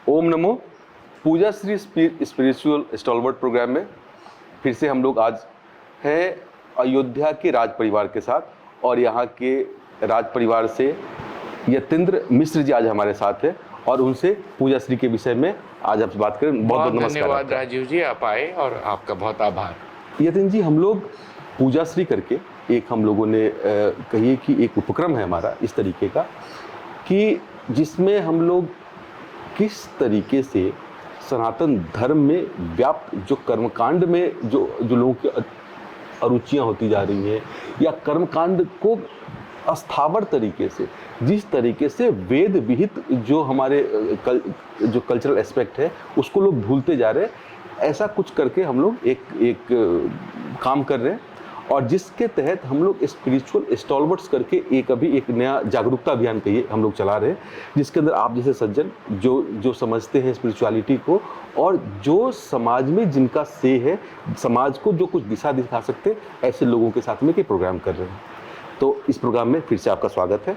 ओम नमो। पूजा Shri spiritual stalwart programme में फिर से हम लोग आज हैं अयोध्या के राज परिवार के साथ, और यहाँ के राज परिवार से यतीन्द्र मिश्र जी आज हमारे साथ हैं और उनसे पूजा श्री के विषय में आज आपसे बात करें। बहुत बहुत नमस्कार। धन्यवाद राजीव जी, आप आए और आपका बहुत आभार। यतीन्द्र जी, हम लोग पूजा श्री करके एक हम लोगों ने कहिए कि एक उपक्रम है हमारा इस तरीके का कि जिसमें हम लोग किस तरीके से सनातन धर्म में व्याप्त जो कर्मकांड में जो लोगों की अरुचियाँ होती जा रही हैं, या कर्मकांड को अस्थावर तरीके से, जिस तरीके से वेद विहित जो हमारे जो कल्चरल एस्पेक्ट है उसको लोग भूलते जा रहे हैं, ऐसा कुछ करके हम लोग एक काम कर रहे हैं, और जिसके तहत हम लोग स्पिरिचुअल स्टॉलवर्ट्स करके एक नया जागरूकता अभियान कहिए हम लोग चला रहे हैं, जिसके अंदर आप जैसे सज्जन जो समझते हैं स्पिरिचुअलिटी को और जो समाज में जिनका से है, समाज को जो कुछ दिशा दिखा सकते हैं, ऐसे लोगों के साथ में ये प्रोग्राम कर रहे हैं। तो इस प्रोग्राम में फिर से आपका स्वागत है।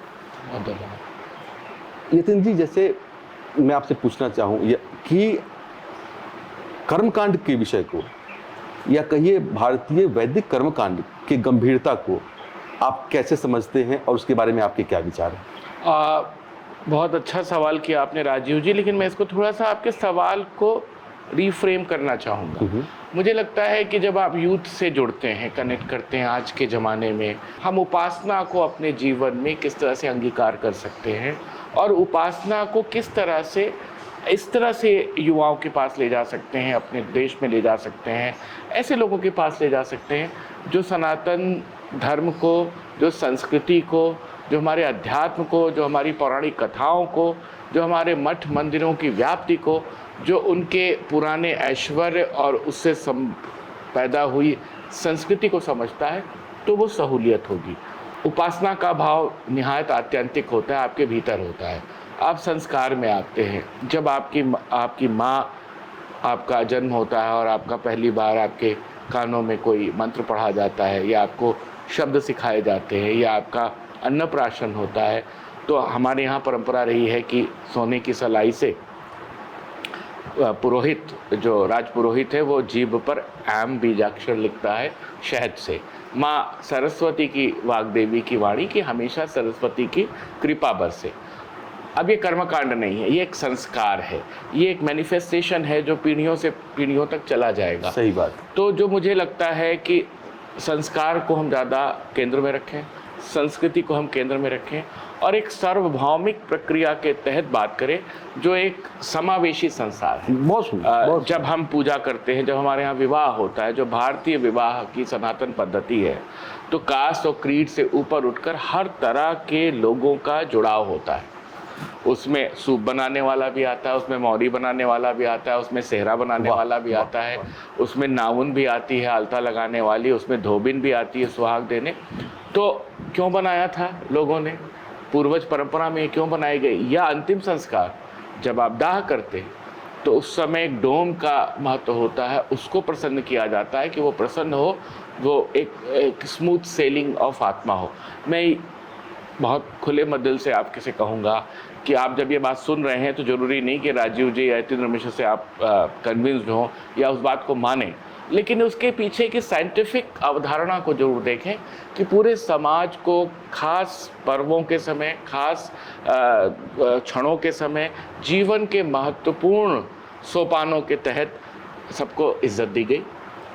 यतीन्द्र जी, जैसे मैं आपसे पूछना चाहूँ कि कर्मकांड के विषय को, या कहिए भारतीय वैदिक कर्मकांड की गंभीरता को आप कैसे समझते हैं और उसके बारे में आपके क्या विचार हैं? बहुत अच्छा सवाल किया आपने राजीव जी, लेकिन मैं इसको थोड़ा सा आपके सवाल को रीफ्रेम करना चाहूँगा। मुझे लगता है कि जब आप यूथ से जुड़ते हैं, कनेक्ट करते हैं, आज के ज़माने में हम उपासना को अपने जीवन में किस तरह से अंगीकार कर सकते हैं और उपासना को किस तरह से इस तरह से युवाओं के पास ले जा सकते हैं, अपने देश में ले जा सकते हैं, ऐसे लोगों के पास ले जा सकते हैं जो सनातन धर्म को, जो संस्कृति को, जो हमारे अध्यात्म को, जो हमारी पौराणिक कथाओं को, जो हमारे मठ मंदिरों की व्याप्ति को, जो उनके पुराने ऐश्वर्य और उससे पैदा हुई संस्कृति को समझता है, तो वो सहूलियत होगी। उपासना का भाव निहायत आत्यंतिक होता है, आपके भीतर होता है। आप संस्कार में आते हैं। जब आपकी माँ, आपका जन्म होता है और आपका पहली बार आपके कानों में कोई मंत्र पढ़ा जाता है, या आपको शब्द सिखाए जाते हैं, या आपका अन्नप्राशन होता है, तो हमारे यहाँ परंपरा रही है कि सोने की सलाई से पुरोहित, जो राजपुरोहित है, वो जीभ पर ऐम बीजाक्षर लिखता है शहद से। माँ सरस्वती की, वाग्देवी की वाणी की हमेशा सरस्वती की कृपा बरसे। अब ये कर्मकांड नहीं है, ये एक संस्कार है, ये एक मैनिफेस्टेशन है जो पीढ़ियों से पीढ़ियों तक चला जाएगा। सही बात। तो जो मुझे लगता है कि संस्कार को हम ज़्यादा केंद्र में रखें, संस्कृति को हम केंद्र में रखें, और एक सार्वभौमिक प्रक्रिया के तहत बात करें जो एक समावेशी संसार है। जब हम पूजा करते हैं, जब हमारे यहाँ विवाह होता है, जो भारतीय विवाह की सनातन पद्धति है, तो कास्ट और क्रीड से ऊपर उठकर हर तरह के लोगों का जुड़ाव होता है। उसमें सूप बनाने वाला भी आता है, उसमें मौरी बनाने वाला भी आता है, उसमें सेहरा बनाने वाला भी आता है, उसमें नाउन भी आती है आलता लगाने वाली, उसमें धोबिन भी आती है सुहाग देने। तो क्यों बनाया था लोगों ने, पूर्वज परंपरा में क्यों बनाई गई? या अंतिम संस्कार जब आप दाह करते हैं तो उस समय एक डोम का महत्व होता है, उसको प्रसन्न किया जाता है कि वो प्रसन्न हो, वो एक स्मूथ सेलिंग ऑफ आत्मा हो। मैं बहुत खुले दिल से आपके से कहूँगा कि आप जब ये बात सुन रहे हैं तो ज़रूरी नहीं कि राजीव जी या यतीन्द्र मिश्र से आप कन्विंस्ड हों या उस बात को मानें, लेकिन उसके पीछे की साइंटिफिक अवधारणा को जरूर देखें कि पूरे समाज को खास पर्वों के समय, खास क्षणों के समय, जीवन के महत्वपूर्ण सोपानों के तहत सबको इज्जत दी गई,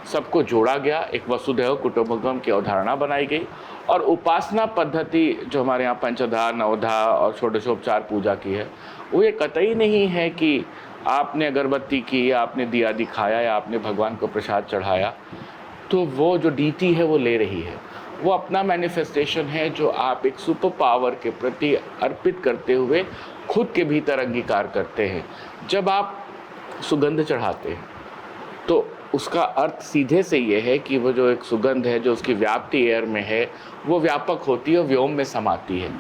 सबको जोड़ा गया, एक वसुधैव कुटुंबकम की अवधारणा बनाई गई। और उपासना पद्धति जो हमारे यहाँ पंचधा, नवधा और षोडशोपचार पूजा की है, वो ये कतई नहीं है कि आपने अगरबत्ती की, या आपने दिया दिखाया, या आपने भगवान को प्रसाद चढ़ाया तो वो जो डीटी है वो ले रही है। वो अपना मैनिफेस्टेशन है जो आप एक सुपर पावर के प्रति अर्पित करते हुए खुद के भीतर अंगीकार करते हैं। जब आप सुगंध चढ़ाते हैं तो उसका अर्थ सीधे से ये है कि वो जो एक सुगंध है, जो उसकी व्याप्ति एयर में है, वो व्यापक होती है, व्योम में समाती है।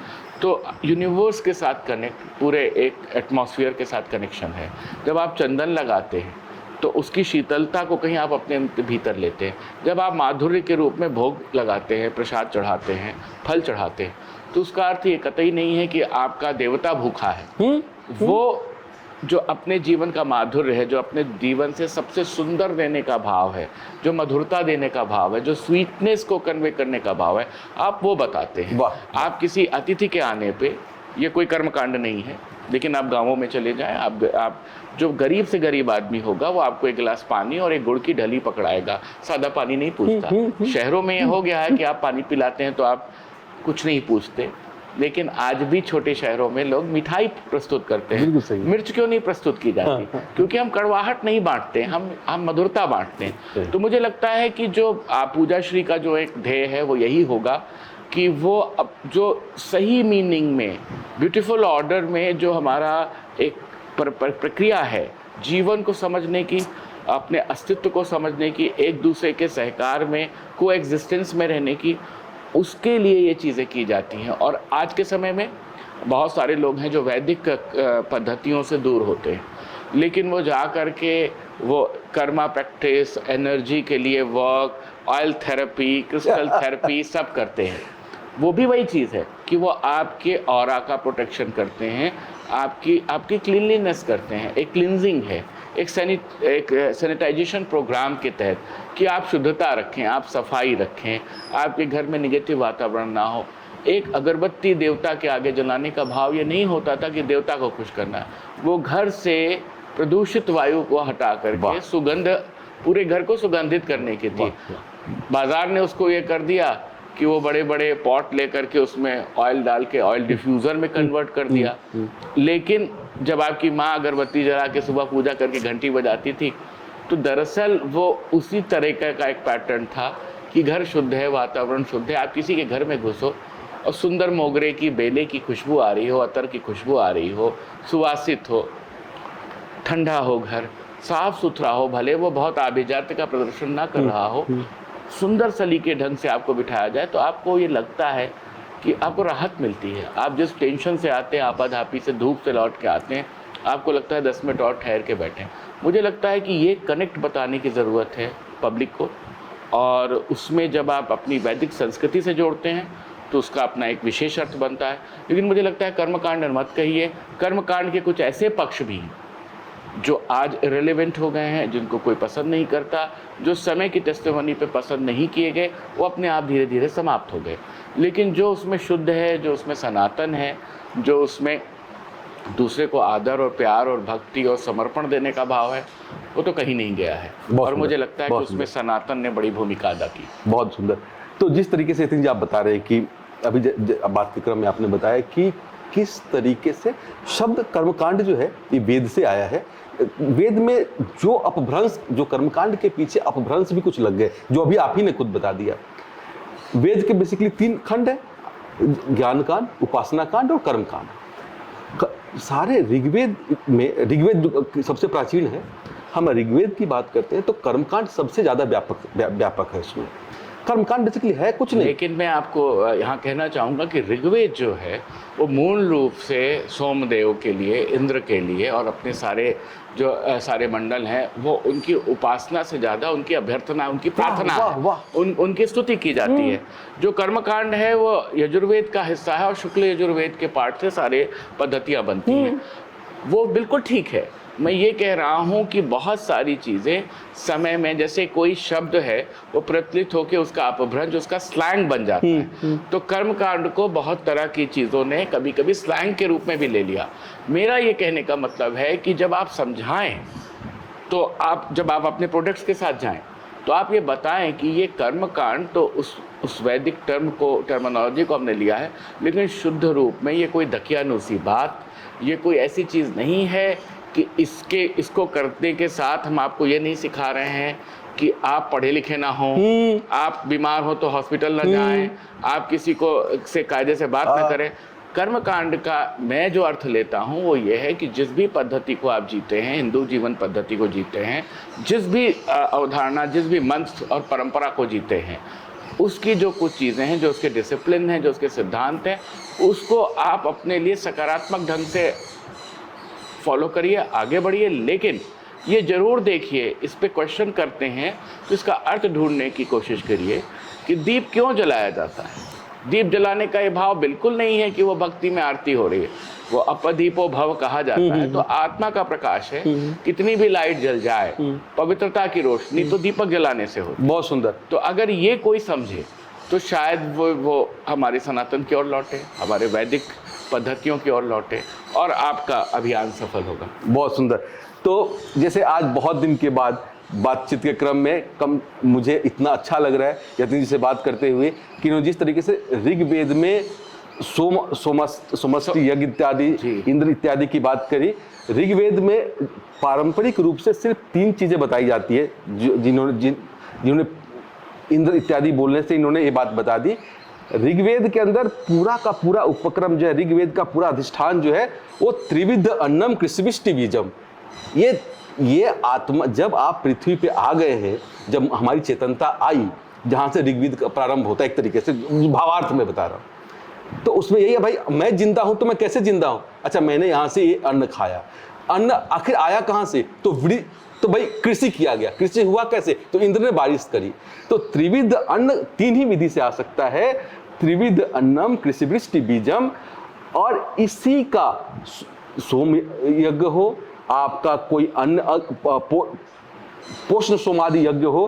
तो यूनिवर्स के साथ कनेक्ट, पूरे एक एटमॉस्फेयर के साथ कनेक्शन है। जब आप चंदन लगाते हैं तो उसकी शीतलता को कहीं आप अपने भीतर लेते हैं। जब आप माधुर्य के रूप में भोग लगाते हैं, प्रसाद चढ़ाते हैं, फल चढ़ाते हैं, तो उसका अर्थ ये कतई नहीं है कि आपका देवता भूखा है। वो जो अपने जीवन का माधुर्य है, जो अपने जीवन से सबसे सुंदर देने का भाव है, जो मधुरता देने का भाव है, जो स्वीटनेस को कन्वे करने का भाव है, आप वो बताते हैं। आप किसी अतिथि के आने पे, ये कोई कर्मकांड नहीं है, लेकिन आप गांवों में चले जाएं, आप जो गरीब से गरीब आदमी होगा वो आपको एक गिलास पानी और एक गुड़ की ढली पकड़ाएगा, सादा पानी नहीं पूछता। शहरों में ये हो गया है कि आप पानी पिलाते हैं तो आप कुछ नहीं पूछते, लेकिन आज भी छोटे शहरों में लोग मिठाई प्रस्तुत करते हैं। मिर्च क्यों नहीं प्रस्तुत की जाती? क्योंकि हम कड़वाहट नहीं बांटते, हम मधुरता बांटते हैं। तो मुझे लगता है कि जो पूजा श्री का जो एक ध्येय है वो यही होगा कि वो अब जो सही मीनिंग में, ब्यूटीफुल ऑर्डर में जो हमारा एक प्रक्रिया है जीवन को समझने की, अपने अस्तित्व को समझने की, एक दूसरे के सहकार में, को एग्जिस्टेंस में रहने की, उसके लिए ये चीज़ें की जाती हैं। और आज के समय में बहुत सारे लोग हैं जो वैदिक पद्धतियों से दूर होते हैं, लेकिन वो जा कर के वो कर्मा प्रैक्टिस, एनर्जी के लिए work, oil therapy, crystal therapy सब करते हैं। वो भी वही चीज़ है कि वो आपके ऑरा का प्रोटेक्शन करते हैं, आपकी क्लीनलीनेस करते हैं, एक क्लिनजिंग है, एक सैनिटाइजेशन प्रोग्राम के तहत कि आप शुद्धता रखें, आप सफाई रखें, आपके घर में नेगेटिव वातावरण ना हो। एक अगरबत्ती देवता के आगे जलाने का भाव ये नहीं होता था कि देवता को खुश करना है, वो घर से प्रदूषित वायु को हटा करके सुगंध, पूरे घर को सुगंधित करने की थी। बाजार ने उसको ये कर दिया कि वो बड़े बड़े पॉट लेकर के उसमें ऑयल डाल के ऑयल डिफ्यूज़र में कन्वर्ट कर दिया। लेकिन जब आपकी माँ अगरबत्ती जला के सुबह पूजा करके घंटी बजाती थी, तो दरअसल वो उसी तरीके का एक पैटर्न था कि घर शुद्ध है, वातावरण शुद्ध है। आप किसी के घर में घुसो और सुंदर मोगरे की बेले की खुशबू आ रही हो, अतर की खुशबू आ रही हो, सुवासित हो, ठंडा हो, घर साफ सुथरा हो, भले वो बहुत आभिजात्य का प्रदर्शन ना कर रहा हो, सुंदर सलीके ढंग से आपको बिठाया जाए, तो आपको ये लगता है कि आपको राहत मिलती है। आप जिस टेंशन से आते हैं, आपाधापी से, धूप से लौट के आते हैं, आपको लगता है 10 मिनट और ठहर के बैठें। मुझे लगता है कि ये कनेक्ट बताने की ज़रूरत है पब्लिक को, और उसमें जब आप अपनी वैदिक संस्कृति से जोड़ते हैं तो उसका अपना एक विशेष अर्थ बनता है। लेकिन मुझे लगता है कर्मकांड मत कहिए, कर्मकांड के कुछ ऐसे पक्ष भी हैं जो आज इरेलेवेंट हो गए हैं, जिनको कोई पसंद नहीं करता, जो समय की टेस्टिमनी पे पसंद नहीं किए गए, वो अपने आप धीरे धीरे समाप्त हो गए। लेकिन जो उसमें शुद्ध है, जो उसमें सनातन है, जो उसमें दूसरे को आदर और प्यार और भक्ति और समर्पण देने का भाव है, वो तो कहीं नहीं गया है। और मुझे लगता है कि उसमें सनातन ने बड़ी भूमिका अदा की। बहुत सुंदर। तो जिस तरीके से जी आप बता रहे हैं कि अभी बात के क्रम में आपने बताया कि किस तरीके से शब्द कर्मकांड जो है ये वेद से आया है। वेद में जो अपभ्रंश, जो कर्मकांड के पीछे अपभ्रंश भी कुछ लग गए, जो अभी आप ही ने खुद बता दिया। वेद के बेसिकली 3 खंड है, ज्ञान कांड, उपासना कांड और कर्म कांड। सारे ऋग्वेद में, ऋग्वेद सबसे प्राचीन है, हम ऋग्वेद की बात करते हैं तो कर्मकांड सबसे ज़्यादा व्यापक है। उसमें कर्मकांड बेसिकली है कुछ नहीं। लेकिन मैं आपको यहाँ कहना चाहूँगा कि ऋग्वेद जो है वो मूल रूप से सोमदेव के लिए, इंद्र के लिए और अपने सारे जो सारे मंडल हैं, वो उनकी उपासना से ज़्यादा उनकी अभ्यर्थना, उनकी प्रार्थना है, उनकी स्तुति की जाती है। जो कर्मकांड है वो यजुर्वेद का हिस्सा है और शुक्ल यजुर्वेद के पाठ से सारे पद्धतियाँ बनती हैं। वो बिल्कुल ठीक है। मैं ये कह रहा हूँ कि बहुत सारी चीज़ें समय में, जैसे कोई शब्द है वो प्रचलित होकर उसका अपभ्रंश, उसका स्लैंग बन जाता है। तो कर्मकांड को बहुत तरह की चीज़ों ने कभी कभी स्लैंग के रूप में भी ले लिया। मेरा ये कहने का मतलब है कि जब आप समझाएं, तो जब आप अपने प्रोडक्ट्स के साथ जाएं, तो आप ये बताएं कि ये कर्मकांड तो उस वैदिक टर्मिनोलॉजी को हमने लिया है, लेकिन शुद्ध रूप में ये कोई दकियानुसी बात, ये कोई ऐसी चीज़ नहीं है कि इसको करने के साथ हम आपको ये नहीं सिखा रहे हैं कि आप पढ़े लिखे ना हो, आप बीमार हो तो हॉस्पिटल ना जाएं, आप किसी को से कायदे से बात ना करें। कर्मकांड का मैं जो अर्थ लेता हूँ वो ये है कि जिस भी पद्धति को आप जीते हैं, हिंदू जीवन पद्धति को जीते हैं, जिस भी अवधारणा, जिस भी मंत्र और परंपरा को जीते हैं, उसकी जो कुछ चीज़ें हैं, जो उसके डिसिप्लिन हैं, जो उसके सिद्धांत हैं, उसको आप अपने लिए सकारात्मक ढंग से फॉलो करिए, आगे बढ़िए। लेकिन ये ज़रूर देखिए, इस पे क्वेश्चन करते हैं तो इसका अर्थ ढूंढने की कोशिश करिए कि दीप क्यों जलाया जाता है। दीप जलाने का ये भाव बिल्कुल नहीं है कि वो भक्ति में आरती हो रही है। वो अपदीपो भव कहा जाता है। तो आत्मा का प्रकाश है, कितनी भी लाइट जल जाए, पवित्रता की रोशनी तो दीपक जलाने से होती है। बहुत सुंदर। तो अगर ये कोई समझे तो शायद वो हमारे सनातन की ओर लौटे, हमारे वैदिक पद्धतियों की ओर लौटे और आपका अभियान सफल होगा। बहुत सुंदर। तो जैसे आज बहुत दिन के बाद बातचीत के क्रम में मुझे इतना अच्छा लग रहा है यतीन जी से बात करते हुए कि उन्होंने जिस तरीके से ऋग्वेद में सोमस्ति यज्ञ इत्यादि, इंद्र इत्यादि की बात करी। ऋग्वेद में पारंपरिक रूप से सिर्फ 3 चीजें बताई जाती है, जिन्होंने इंद्र इत्यादि बोलने से इन्होंने ये बात बता दी। ऋग्वेद के अंदर पूरा का पूरा उपक्रम जो है, ऋग्वेद का पूरा अधिष्ठान जो है वो त्रिविध अन्नम कृषिविष्टि बीजम। ये आत्मा, जब आप पृथ्वी पे आ गए हैं, जब हमारी चेतनता आई, जहां से ऋग्वेद का प्रारंभ होता है, एक तरीके से भावार्थ में बता रहा हूं, तो उसमें यही है भाई, मैं जिंदा हूं तो मैं कैसे जिंदा हूं? अच्छा, मैंने यहां से ये अन्न खाया, अन्न आखिर आया कहां से? तो भाई कृषि किया गया। कृषि हुआ कैसे? तो इंद्र ने बारिश करी। तो त्रिविध अन्न 3 ही विधि से आ सकता है, त्रिविध अन्नम कृषिवृष्टि बीजम। और इसी का सोम यज्ञ हो, आपका कोई अन्न पोषण सोमादि यज्ञ हो,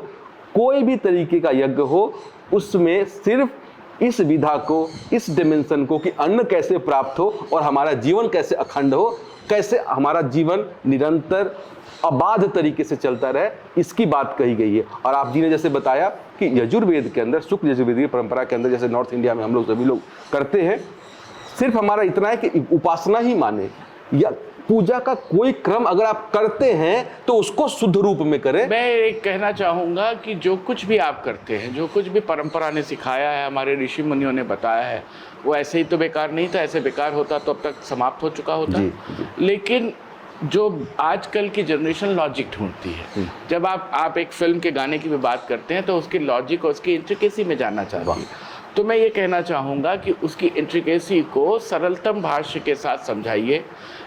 कोई भी तरीके का यज्ञ हो, उसमें सिर्फ इस विधा को, इस डिमेंशन को कि अन्न कैसे प्राप्त हो और हमारा जीवन कैसे अखंड हो, कैसे हमारा जीवन निरंतर अबाध तरीके से चलता रहे, इसकी बात कही गई है। और आप जी ने जैसे बताया कि यजुर्वेद के अंदर, शुक्ल यजुर्वेद की परंपरा के अंदर, जैसे नॉर्थ इंडिया में हम लोग सभी लोग करते हैं, सिर्फ हमारा इतना है कि उपासना ही माने या पूजा का कोई क्रम अगर आप करते हैं तो उसको शुद्ध रूप में करें। मैं एक कहना चाहूँगा कि जो कुछ भी आप करते हैं, जो कुछ भी परंपरा ने सिखाया है, हमारे ऋषि मुनियों ने बताया है, वो ऐसे ही तो बेकार नहीं था। ऐसे बेकार होता तो अब तक समाप्त हो चुका होता। लेकिन जो आजकल की जनरेशन लॉजिक ढूंढती है, जब आप एक फिल्म के गाने की भी बात करते हैं तो उसकी लॉजिक और उसकी इंट्रिकेसी में जानना चाहती है, तो मैं ये कहना चाहूँगा कि उसकी इंट्रिकेसी को सरलतम भाष्य के साथ समझाइए।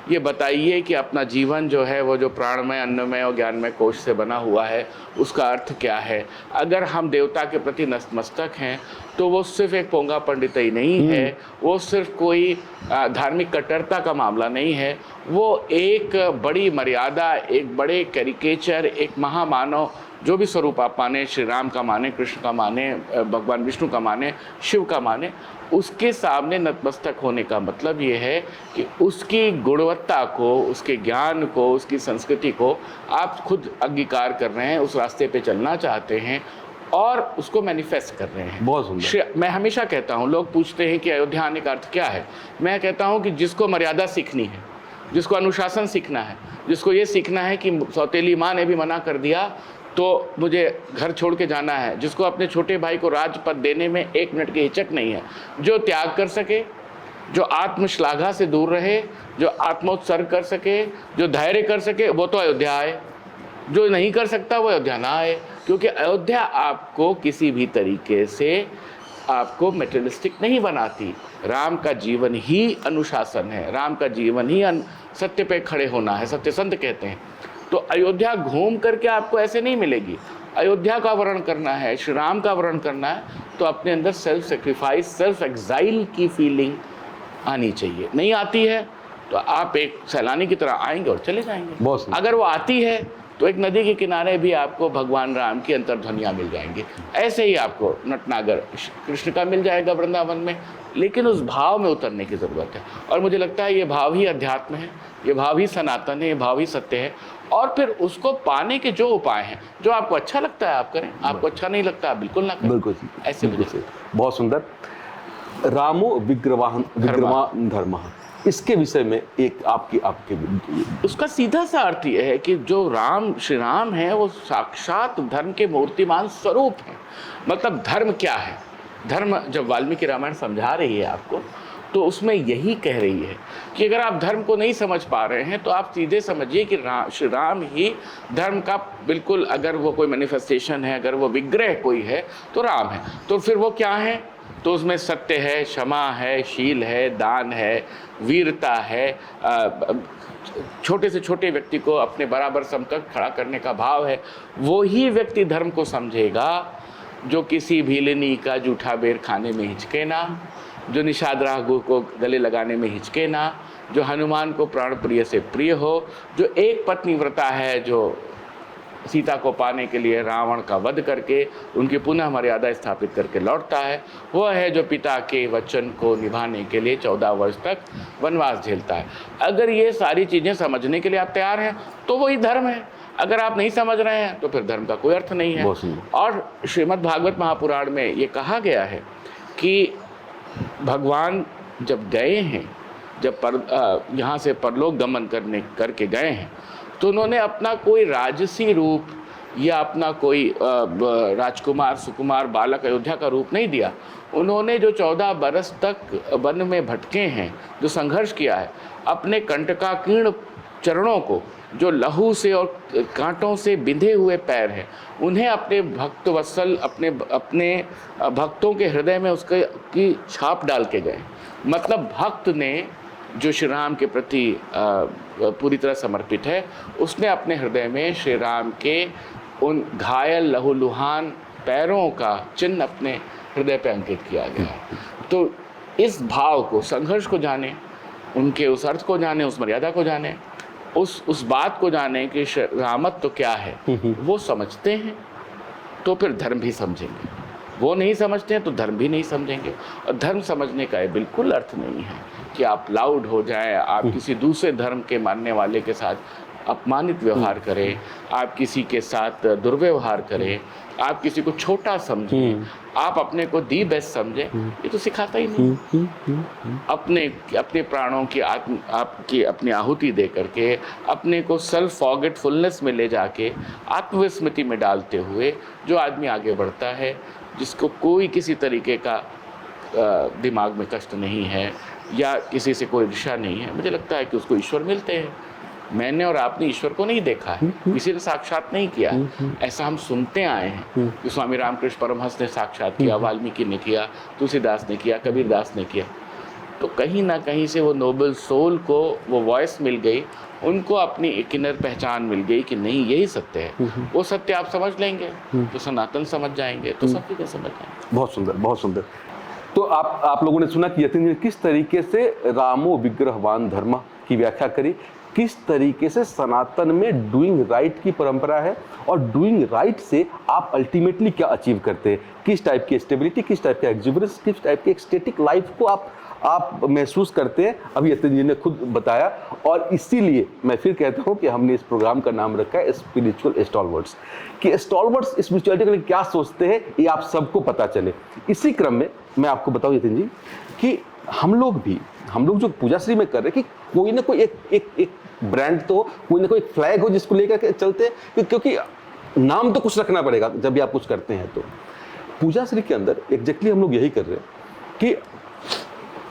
ये बताइए कि अपना जीवन जो है वो जो प्राणमय, अन्नमय और ज्ञानमय कोश से बना हुआ है, उसका अर्थ क्या है। अगर हम देवता के प्रति नतमस्तक हैं तो वो सिर्फ एक पोंगा पंडितई नहीं है, वो सिर्फ कोई धार्मिक कट्टरता का मामला नहीं है, वो एक बड़ी मर्यादा, एक बड़े कैरिकेचर, एक महामानव, जो भी स्वरूप आप माने, श्री राम का माने, कृष्ण का माने, भगवान विष्णु का माने, शिव का माने, उसके सामने नतमस्तक होने का मतलब ये है कि उसकी गुणवत्ता को, उसके ज्ञान को, उसकी संस्कृति को आप खुद अंगीकार कर रहे हैं, उस रास्ते पे चलना चाहते हैं और उसको मैनिफेस्ट कर रहे हैं। बहुत सुंदर। मैं हमेशा कहता हूँ, लोग पूछते हैं कि अयोध्या आने का अर्थ क्या है। मैं कहता हूँ कि जिसको मर्यादा सीखनी है, जिसको अनुशासन सीखना है, जिसको ये सीखना है कि सौतेली माँ ने भी मना कर दिया तो मुझे घर छोड़ के जाना है, जिसको अपने छोटे भाई को राजपद देने में 1 मिनट की हिचक नहीं है, जो त्याग कर सके, जो आत्मश्लाघा से दूर रहे, जो आत्मोत्सर्ग कर सके, जो धैर्य कर सके, वो तो अयोध्या आए। जो नहीं कर सकता वो अयोध्या ना आए, क्योंकि अयोध्या आपको किसी भी तरीके से आपको मेटेरियलिस्टिक नहीं बनाती। राम का जीवन ही अनुशासन है, राम का जीवन ही सत्य पे खड़े होना है, सत्य संत कहते हैं। तो अयोध्या घूम करके आपको ऐसे नहीं मिलेगी। अयोध्या का वर्णन करना है, श्री राम का वर्णन करना है, तो अपने अंदर सेल्फ सेक्रीफाइस, सेल्फ एग्जाइल की फीलिंग आनी चाहिए। नहीं आती है तो आप एक सैलानी की तरह आएंगे और चले जाएंगे। अगर वो आती है तो एक नदी के किनारे भी आपको भगवान राम की अंतर्ध्वनियाँ मिल जाएंगी। ऐसे ही आपको नटनागर कृष्ण का मिल जाएगा वृंदावन में, लेकिन उस भाव में उतरने की ज़रूरत है। और मुझे लगता है ये भाव ही अध्यात्म है, ये भाव ही सनातन है, ये भाव ही सत्य है। और फिर उसको पाने के जो उपाय हैं, जो आपको अच्छा लगता है आप करें, आपको अच्छा नहीं लगता आप बिल्कुल ना करें। बिल्कुल ऐसे बिल्कुल। बहुत सुंदर। रामो विग्रवान धर्म, इसके विषय में एक आपके उसका सीधा सा अर्थ ये है कि जो श्री राम है वो साक्षात धर्म के मूर्तिमान स्वरूप है। मतलब धर्म क्या है? धर्म जब वाल्मीकि रामायण समझा रही है आपको, तो उसमें यही कह रही है कि अगर आप धर्म को नहीं समझ पा रहे हैं तो आप सीधे समझिए कि श्री राम ही धर्म का बिल्कुल, अगर वो कोई मैनिफेस्टेशन है, अगर वो विग्रह कोई है तो राम है। तो फिर वो क्या है? तो उसमें सत्य है, क्षमा है, शील है, दान है, वीरता है, छोटे से छोटे व्यक्ति को अपने बराबर समकक्ष खड़ा करने का भाव है। वो ही व्यक्ति धर्म को समझेगा जो किसी भीलनी का जूठा बेर खाने में हिचके ना, जो निषाद राहगु को गले लगाने में हिचके ना, जो हनुमान को प्राण प्रिय से प्रिय हो, जो एक पत्नी व्रता है, जो सीता को पाने के लिए रावण का वध करके उनकी पुनः मर्यादा स्थापित करके लौटता है, वह है जो पिता के वचन को निभाने के लिए 14 वर्ष तक वनवास झेलता है। अगर ये सारी चीज़ें समझने के लिए आप तैयार हैं तो वही धर्म है। अगर आप नहीं समझ रहे हैं तो फिर धर्म का कोई अर्थ नहीं है। और श्रीमद् भागवत महापुराण में ये कहा गया है कि भगवान जब गए हैं, जब यहाँ से परलोक गमन करके गए हैं, तो उन्होंने अपना कोई राजसी रूप या अपना कोई राजकुमार सुकुमार बालक अयोध्या का रूप नहीं दिया। उन्होंने जो 14 बरस तक वन में भटके हैं, जो संघर्ष किया है, अपने कंटकाकीर्ण चरणों को, जो लहू से और कांटों से बिंधे हुए पैर हैं, उन्हें अपने भक्त वत्सल, अपने भक्तों के हृदय में उसके की छाप डाल के गए। मतलब भक्त ने जो श्री राम के प्रति पूरी तरह समर्पित है, उसने अपने हृदय में श्री राम के उन घायल लहूलुहान पैरों का चिन्ह अपने हृदय पर अंकित किया गया है। तो इस भाव को, संघर्ष को जाने, उनके उस अर्थ को जाने, उस मर्यादा को जाने, उस बात को जाने कि रामत्व तो क्या है, वो समझते हैं तो फिर धर्म भी समझेंगे। वो नहीं समझते हैं तो धर्म भी नहीं समझेंगे। और धर्म समझने का ये बिल्कुल अर्थ नहीं है कि आप लाउड हो जाएं, आप किसी दूसरे धर्म के मानने वाले के साथ अपमानित व्यवहार करें, आप किसी के साथ दुर्व्यवहार करें, आप किसी को छोटा समझें, आप अपने को दी बेस्ट समझें, ये तो सिखाता ही नहीं। अपने प्राणों की आपकी अपनी आहुति दे करके, अपने को सेल्फ फॉरगेटफुलनेस में ले जाके आत्मविस्मृति में डालते हुए जो आदमी आगे बढ़ता है, जिसको कोई किसी तरीके का दिमाग में कष्ट नहीं है या किसी से कोई ईर्ष्या नहीं है, मुझे लगता है कि उसको ईश्वर मिलते हैं। मैंने और आपने ईश्वर को नहीं देखा है, किसी ने साक्षात नहीं किया, ऐसा हम सुनते आए हैं कि स्वामी रामकृष्ण परमहंस ने साक्षात किया, वाल्मीकि ने किया, तुलसीदास ने किया, कबीरदास ने किया। तो कहीं ना कहीं से वो नोबल सोल को वो वॉइस मिल गई, उनको अपनी एक इनर पहचान मिल गई कि नहीं यही सत्य है। वो सत्य आप समझ लेंगे तो सनातन समझ जाएंगे, तो सब चीज़ें समझ जाएंगे। बहुत सुंदर, बहुत सुंदर। तो आप लोगों ने सुना कि यतीन जी ने किस तरीके से रामो विग्रहवान धर्म की व्याख्या करी, किस तरीके से सनातन में डूइंग राइट की परंपरा है और डूइंग राइट से आप अल्टीमेटली क्या अचीव करते हैं, किस टाइप की स्टेबिलिटी, किस टाइप का एक्जुबरेंस, किस टाइप की स्टैटिक लाइफ को आप महसूस करते हैं, अभी यतीन जी ने खुद बताया। और इसीलिए मैं फिर कहता हूं कि हमने इस प्रोग्राम का नाम रखा है स्पिरिचुअल स्टॉलवर्ड्स, कि स्टॉलवर्ड्स स्पिरिचुअलिटी के लिए क्या सोचते हैं ये आप सबको पता चले। इसी क्रम में मैं आपको बताऊं यतीन जी कि हम लोग जो पूजाश्री में कर रहे हैं कि कोई ना कोई एक ब्रांड तो, कोई ना कोई फ्लैग हो जिसको लेकर के चलते हैं, क्योंकि नाम तो कुछ रखना पड़ेगा जब भी आप कुछ करते हैं। तो पूजाश्री के अंदर एग्जैक्टली हम लोग यही कर रहे हैं कि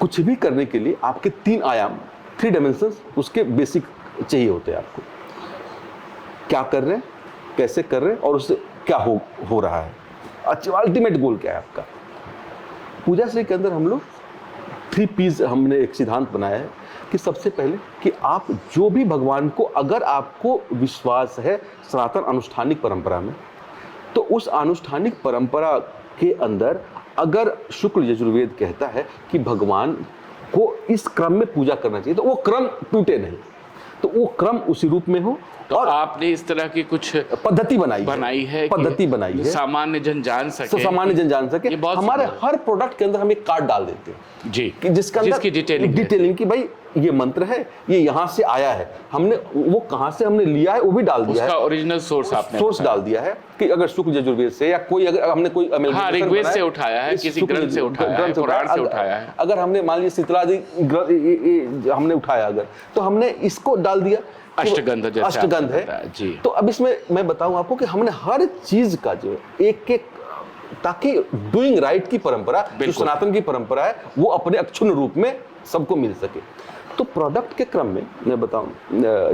कुछ भी करने के लिए आपके 3 आयाम, 3 डायमेंशंस उसके बेसिक चाहिए होते हैं आपको। क्या कर रहे हैं, कैसे कर रहे हैं और उससे क्या हो रहा है, अच्छा अल्टीमेट गोल क्या है आपका। पूजाश्री के अंदर हम लोग 3 P's हमने एक सिद्धांत बनाया है कि सबसे पहले कि आप जो भी भगवान को, अगर आपको विश्वास है सनातन अनुष्ठानिक परंपरा में, तो उस अनुष्ठानिक परंपरा के अंदर अगर शुक्ल यजुर्वेद कहता है कि भगवान को इस क्रम में पूजा करना चाहिए, तो वो क्रम टूटे नहीं, तो वो क्रम उसी रूप में हो। तो और आपने इस तरह की कुछ पद्धति बनाई है, पद्धति बनाई है, सामान्य जन जान सके, सामान्य जन जान सके। हमारे हर प्रोडक्ट के अंदर हम एक कार्ड डाल देते हैं जी, कि जिसके अंदर जिसकी डिटेलिंग कि भाई ये मंत्र है, ये यहाँ से आया है, हमने वो कहाँ से हमने लिया है वो भी डाल दिया है, उसका ओरिजिनल सोर्स डाल दिया है कि अगर शुक्ल यजुर्वेद से या कोई अगर हमने कोई ऋग्वेद से उठाया है, किसी ग्रंथ से उठाया है, पुराण से उठाया है, अगर हमने मान लीजिए शीतलादि हमने उठाया अगर, तो हमने इसको डाल दिया, अष्टगंध है जी। तो अब इसमें मैं बताऊं आपको कि हमने हर चीज का जो एक ताकि डूइंग राइट की परंपरा, जो सनातन की परंपरा है, वो अपने अक्षुण्ण रूप में सबको मिल सके। तो प्रोडक्ट के क्रम में मैं बताऊं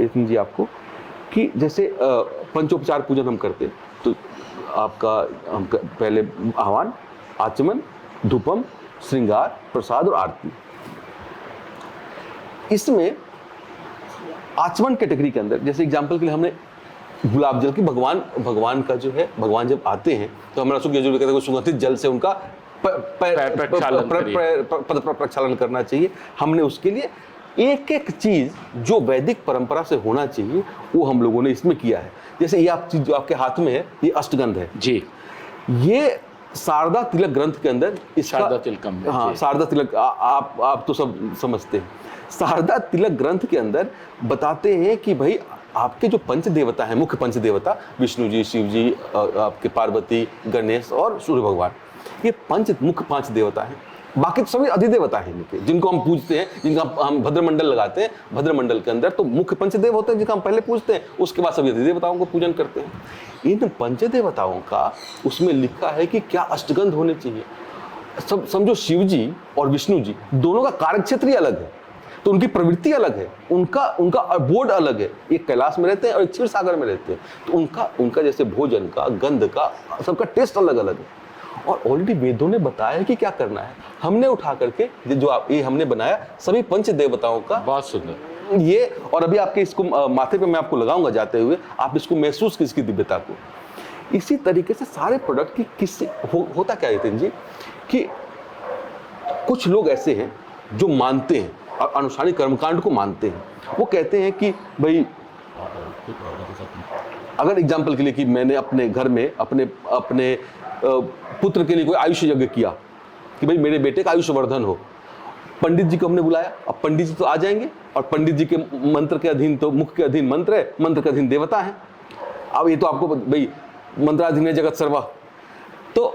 यतीन जी आपको कि जैसे पंचोपचार पूजन हम करते, तो आपका हम पहले आह्वान, आचमन, धूपम, श्रृंगार, प्रसाद और आरती। इसमें आचमन कैटेगरी के अंदर जैसे एग्जांपल के लिए हमने गुलाब जल की भगवान का जो है, भगवान जब आते हैं तो हमारा शुक्ल यजुर्वेद कहते हैं सुगंधित जल से उनका प्रक्षालन करना चाहिए। हमने उसके लिए एक एक चीज जो वैदिक परंपरा से होना चाहिए वो हम लोगों ने इसमें किया है। जैसे ये आप चीज जो आपके हाथ में है, ये अष्टगंध है जी। ये शारदा तिलक ग्रंथ के अंदर इसका, शारदा तिलकम में, हाँ जी। शारदा तिलक आप तो सब समझते हैं। शारदा तिलक ग्रंथ के अंदर बताते हैं कि भाई आपके जो पंच देवता हैं, मुख्य पंच देवता विष्णु जी, शिव जी, आपके पार्वती, गणेश और सूर्य भगवान, ये मुख्य 5 देवता हैं। बाकी तो सभी अधिदेवता हैं इनके, जिनको हम पूजते हैं, जिनका हम भद्रमंडल लगाते हैं। भद्रमंडल के अंदर तो मुख्य पंचदेव होते हैं जिनका हम पहले पूजते हैं, उसके बाद सभी अधिदेवताओं को पूजन करते हैं। इन पंचदेवताओं का उसमें लिखा है कि क्या अष्टगंध होने चाहिए। सब समझो, शिव जी और विष्णु जी दोनों का कार्यक्षेत्र ही अलग है, तो उनकी प्रवृत्ति अलग है, उनका बोर्ड अलग है। एक कैलाश में रहते हैं और एक क्षीर सागर में रहते हैं, तो उनका जैसे भोजन का, गंध का, सबका टेस्ट अलग अलग है। और ऑलरेडी वेदों ने बताया है कि क्या करना है। हमने उठा करके ये हमने बनाया सभी पंच देवताओं का। बहुत सुंदर ये, और अभी आपके इसको माथे पे मैं आपको लगाऊंगा जाते हुए, आप इसको महसूस कीजिए इसकी दिव्यता को। इसी तरीके से सारे प्रोडक्ट की किससे होता क्या है नितिन जी, कि कुछ लोग ऐसे हैं जो मानते हैं और अनुष्ठानिक कर्मकांड को मानते हैं। वो कहते हैं कि भाई, अगर एग्जाम्पल के लिए कि मैंने अपने घर में अपने पुत्र के लिए कोई आयुष यज्ञ किया कि भाई मेरे बेटे का आयुष्वर्धन हो, पंडित जी को हमने बुलाया। अब पंडित जी तो आ जाएंगे और पंडित जी के मंत्र के अधीन तो मुख के अधीन मंत्र है, मंत्र के अधीन देवता है। अब ये तो आपको भाई मंत्राधीन है जगत सर्वा, तो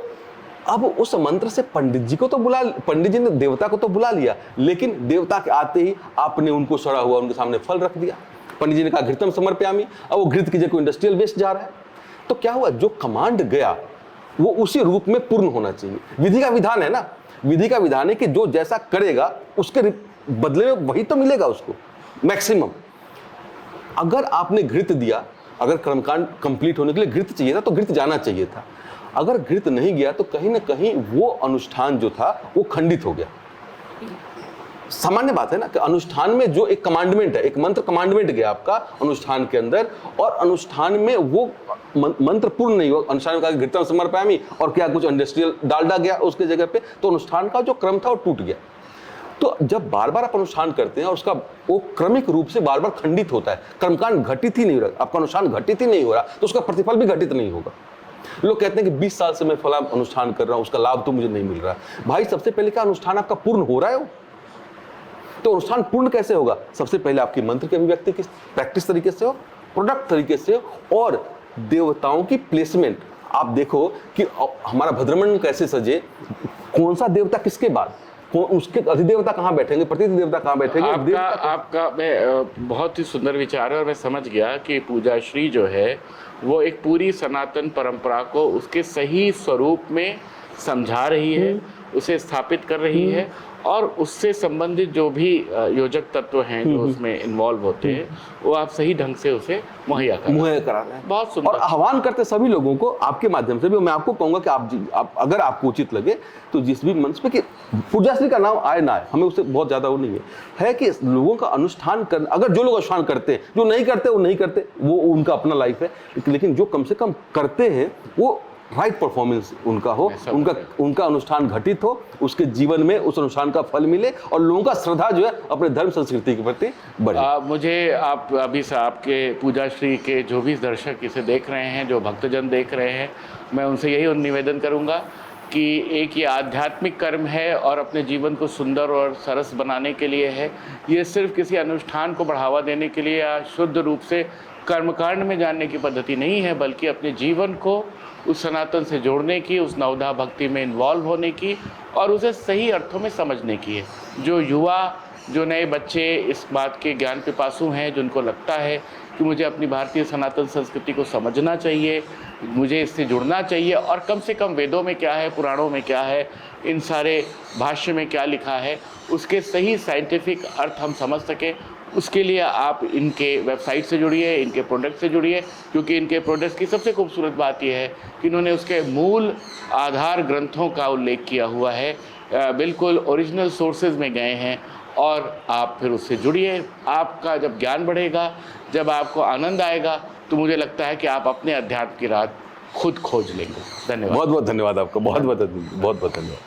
अब उस मंत्र से पंडित जी ने देवता को तो बुला लिया, लेकिन देवता के आते ही आपने उनको सड़ा हुआ उनके सामने फल रख दिया। पंडित जी ने कहा घृतम समर्पयामि, अब वो घृत की जगह कोई इंडस्ट्रियल वेस्ट जा रहा है। तो क्या हुआ, जो कमांड गया वो उसी रूप में पूर्ण होना चाहिए। विधि का विधान है ना, विधि का विधान है कि जो जैसा करेगा उसके बदले में वही तो मिलेगा उसको मैक्सिमम। अगर आपने घृत दिया, अगर कर्मकांड कंप्लीट होने के लिए घृत चाहिए था तो घृत जाना चाहिए था। अगर घृत नहीं गया तो कहीं ना कहीं वो अनुष्ठान जो था वो खंडित हो गया। सामान्य बात है ना कि अनुष्ठान में जो एक कमांडमेंट है, एक मंत्र कमांडमेंट गया आपका अनुष्ठान के अंदर, और अनुष्ठान में वो मंत्र पूर्ण नहीं हुआ। अनुष्ठान में कहा घृतम समर्पयामि और क्या कुछ इंडस्ट्रियल डालडा गया उसके जगह पे, तो अनुष्ठान का जो क्रम था वो टूट गया। तो जब बार बार आप अनुष्ठान करते हैं और उसका वो क्रमिक रूप से बार बार खंडित होता है, कर्मकांड घटित ही नहीं हो रहा, आपका अनुष्ठान घटित ही नहीं हो रहा, तो उसका प्रतिफल भी घटित नहीं होगा। लोग कहते हैं कि 20 साल से मैं फला अनुष्ठान कर रहा हूं, उसका लाभ तो मुझे नहीं मिल रहा। भाई सबसे पहले क्या अनुष्ठान आपका पूर्ण हो रहा है? तो अनुष्ठान पूर्ण कैसे होगा? सबसे पहले आपकी मंत्र की अभिव्यक्ति की प्रैक्टिस तरीके से हो, प्रोडक्ट तरीके से हो, और देवताओं की प्लेसमेंट। आप देखो कि हमारा भद्रमंडल कैसे सजे, कौन सा देवता किसके बाद, उसके अधिदेवता कहाँ बैठेंगे, प्रतिदेवता कहाँ बैठेंगे। आपका मैं बहुत ही सुंदर विचार है और मैं समझ गया कि पूजा श्री जो है वो एक पूरी सनातन परंपरा को उसके सही स्वरूप में समझा रही है, उसे स्थापित कर रही है, और उससे संबंधित जो भी योजक तत्व हैं जो उसमें इन्वॉल्व होते हैं वो आप सही ढंग से उसे मुहैया करा रहे हैं। बहुत सुंदर। और आह्वान करते सभी लोगों को आपके माध्यम से भी मैं आपको कहूंगा कि आप अगर आपको उचित लगे तो जिस भी मंच पे कि पूजाश्री का नाम आए ना आए, हमें उससे बहुत ज्यादा वो नहीं है कि लोगों का अनुष्ठान कर, अगर जो लोग अनुष्ठान करते हैं, जो नहीं करते वो नहीं करते, वो उनका अपना लाइफ है, लेकिन जो कम से कम करते हैं वो राइट परफॉर्मेंस उनका हो, उनका अनुष्ठान घटित हो, उसके जीवन में उस अनुष्ठान का फल मिले और लोगों का श्रद्धा जो है अपने धर्म संस्कृति के प्रति बढ़े। मुझे आप अभी से आपके पूजाश्री के जो भी दर्शक इसे देख रहे हैं, जो भक्तजन देख रहे हैं, मैं उनसे यही निवेदन करूंगा कि एक ये आध्यात्मिक कर्म है और अपने जीवन को सुंदर और सरस बनाने के लिए है। ये सिर्फ किसी अनुष्ठान को बढ़ावा देने के लिए या शुद्ध रूप से कर्मकांड में जानने की पद्धति नहीं है, बल्कि अपने जीवन को उस सनातन से जोड़ने की, उस नवधा भक्ति में इन्वॉल्व होने की और उसे सही अर्थों में समझने की है। जो युवा, जो नए बच्चे इस बात के ज्ञान पिपासु हैं, जिनको लगता है कि मुझे अपनी भारतीय सनातन संस्कृति को समझना चाहिए, मुझे इससे जुड़ना चाहिए, और कम से कम वेदों में क्या है, पुराणों में क्या है, इन सारे भाष्य में क्या लिखा है, उसके सही साइंटिफिक अर्थ हम समझ सकें, उसके लिए आप इनके वेबसाइट से जुड़िए, इनके प्रोडक्ट से जुड़िए, क्योंकि इनके प्रोडक्ट्स की सबसे खूबसूरत बात यह है कि इन्होंने उसके मूल आधार ग्रंथों का उल्लेख किया हुआ है, बिल्कुल ओरिजिनल सोर्सेज में गए हैं, और आप फिर उससे जुड़िए। आपका जब ज्ञान बढ़ेगा, जब आपको आनंद आएगा, तो मुझे लगता है कि आप अपने अध्यात्म की राह खुद खोज लेंगे। धन्यवाद। बहुत बहुत धन्यवाद आपका, बहुत बहुत धन्यवाद।